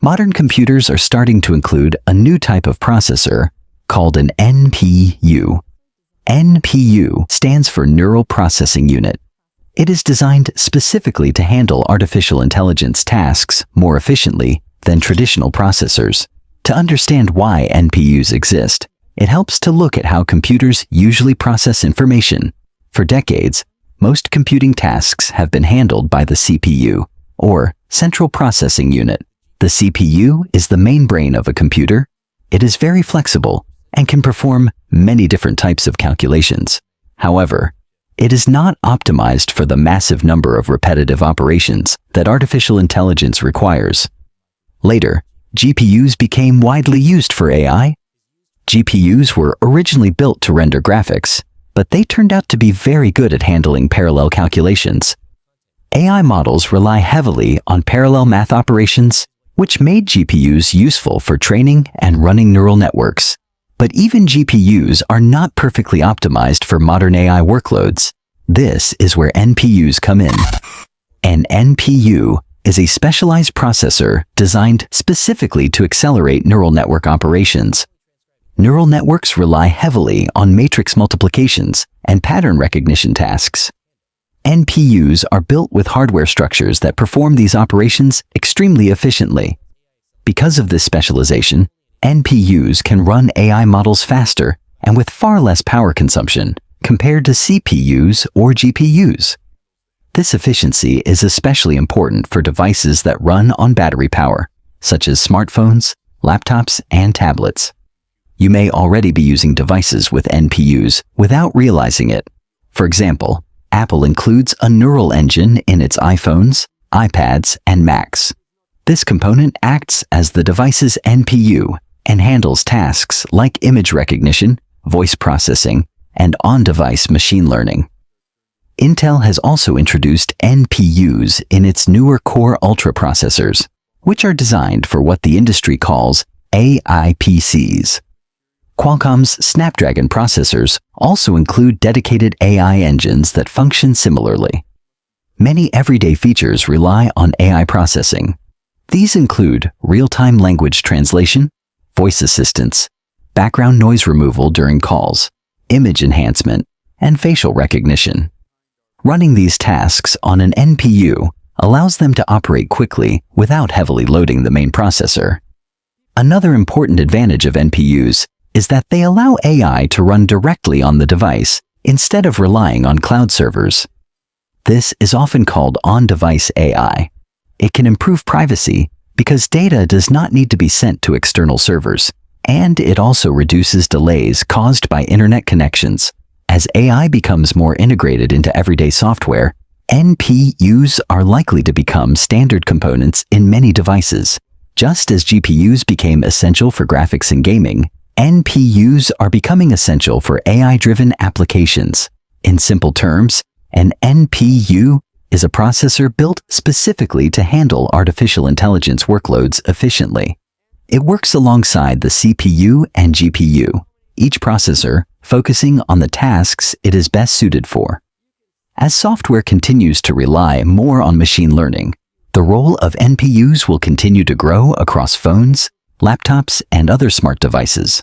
Modern computers are starting to include a new type of processor called an NPU. NPU stands for Neural Processing Unit. It is designed specifically to handle artificial intelligence tasks more efficiently than traditional processors. To understand why NPUs exist, it helps to look at how computers usually process information. For decades, most computing tasks have been handled by the CPU, or Central Processing Unit. The CPU is the main brain of a computer. It is very flexible and can perform many different types of calculations. However, it is not optimized for the massive number of repetitive operations that artificial intelligence requires. Later, GPUs became widely used for AI. GPUs were originally built to render graphics, but they turned out to be very good at handling parallel calculations. AI models rely heavily on parallel math operations, which made GPUs useful for training and running neural networks. But even GPUs are not perfectly optimized for modern AI workloads. This is where NPUs come in. An NPU is a specialized processor designed specifically to accelerate neural network operations. Neural networks rely heavily on matrix multiplications and pattern recognition tasks. NPUs are built with hardware structures that perform these operations extremely efficiently. Because of this specialization, NPUs can run AI models faster and with far less power consumption compared to CPUs or GPUs. This efficiency is especially important for devices that run on battery power, such as smartphones, laptops, and tablets. You may already be using devices with NPUs without realizing it. For example, Apple includes a neural engine in its iPhones, iPads, and Macs. This component acts as the device's NPU and handles tasks like image recognition, voice processing, and on-device machine learning. Intel has also introduced NPUs in its newer Core Ultra processors, which are designed for what the industry calls AI PCs. Qualcomm's Snapdragon processors also include dedicated AI engines that function similarly. Many everyday features rely on AI processing. These include real-time language translation, voice assistance, background noise removal during calls, image enhancement, and facial recognition. Running these tasks on an NPU allows them to operate quickly without heavily loading the main processor. Another important advantage of NPUs is that they allow AI to run directly on the device instead of relying on cloud servers. This is often called on-device AI. It can improve privacy because data does not need to be sent to external servers, and it also reduces delays caused by internet connections. As AI becomes more integrated into everyday software, NPUs are likely to become standard components in many devices. Just as GPUs became essential for graphics and gaming, NPUs are becoming essential for AI-driven applications. In simple terms, an NPU is a processor built specifically to handle artificial intelligence workloads efficiently. It works alongside the CPU and GPU, each processor focusing on the tasks it is best suited for. As software continues to rely more on machine learning, the role of NPUs will continue to grow across phones, laptops, and other smart devices.